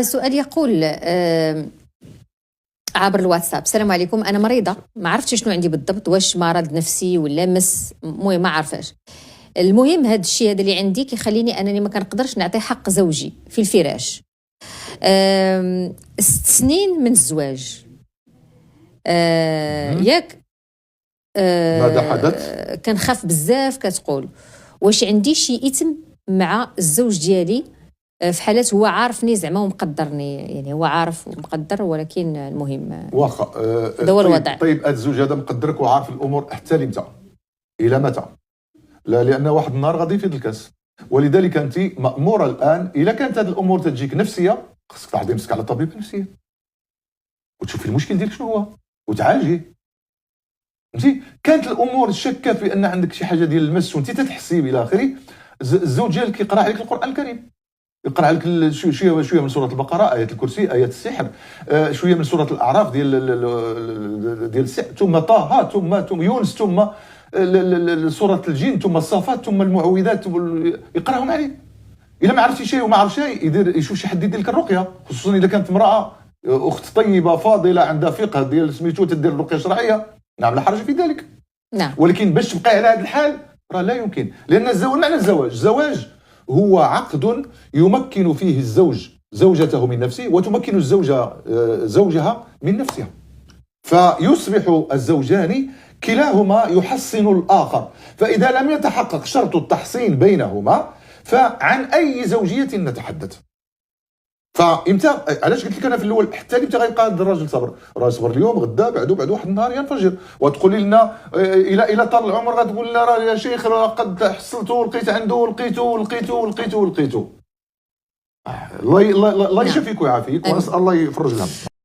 سؤال يقول عبر الواتساب: السلام عليكم، انا مريضه، ما عرفتش شنو عندي بالضبط، واش مرض نفسي ولا مس، المهم ما عارفاش. المهم هذا الشيء هذا اللي عندي كيخليني انني ما كنقدرش نعطي حق زوجي في الفراش. 6 سنين من الزواج. ياك. ماذا حدث؟ كنخاف بزاف. كتقول: واش عندي شي اثم مع الزوج ديالي في حالات هو عارفني زعما ومقدرني، يعني هو عارف ومقدر، ولكن المهم واخا هذا هو الوضع. طيب هذا الزوج هذا مقدرك وعارف الامور حتى لمتى؟ الى متى؟ لا، لان واحد النهار غادي يفيض الكاس، ولذلك انت ماموره الان اذا كانت هذه الامور تجيك نفسيه، خصك تعطي نفسك على طبيب نفسي وتشوفي المشكل ديالك شنو هو وتعالجيه. فهمتي؟ كانت الامور شاكه في ان عندك شي حاجه ديال المس وانت تتحسي الى اخره، الزوج ديالك يقرا عليك القران الكريم، يقرا عليك شويه من سوره البقره، ايه الكرسي، ايات السحر، شويه من سوره الاعراف ديال السحر، ثم طه، ثم يونس، ثم سوره الجن، ثم الصافات، ثم المعوذات، يقراهم عليه. الا ما عرفتي شيء وما عرف شيء، يشوف شي حد يدير لك الرقيه، خصوصا اذا كانت امراه اخت طيبه فاضله عندها فقه ديال سميتو تدير الرقيه الشرعيه، نعم لا حرج في ذلك. نعم. ولكن باش تبقى على هذا الحال راه لا يمكن، لان الزواج معنى الزواج هو عقد يمكن فيه الزوج زوجته من نفسه وتمكن الزوجة زوجها من نفسها، فيصبح الزوجان كلاهما يحصن الآخر. فإذا لم يتحقق شرط التحصين بينهما فعن أي زوجية نتحدث؟ فامتى؟ علاش قلت لك انا في الاول حتى اللي غيبقى هذا الراجل صبر، راه صبر اليوم غدا بعد واحد النهار ينفجر، وتقولي لنا الى طال العمر غتقول لنا راه يا شيخ راه قد حصلته لقيت عنده لقيته. الله يشفيك ويعافيك، ونسال الله يفرج الهم.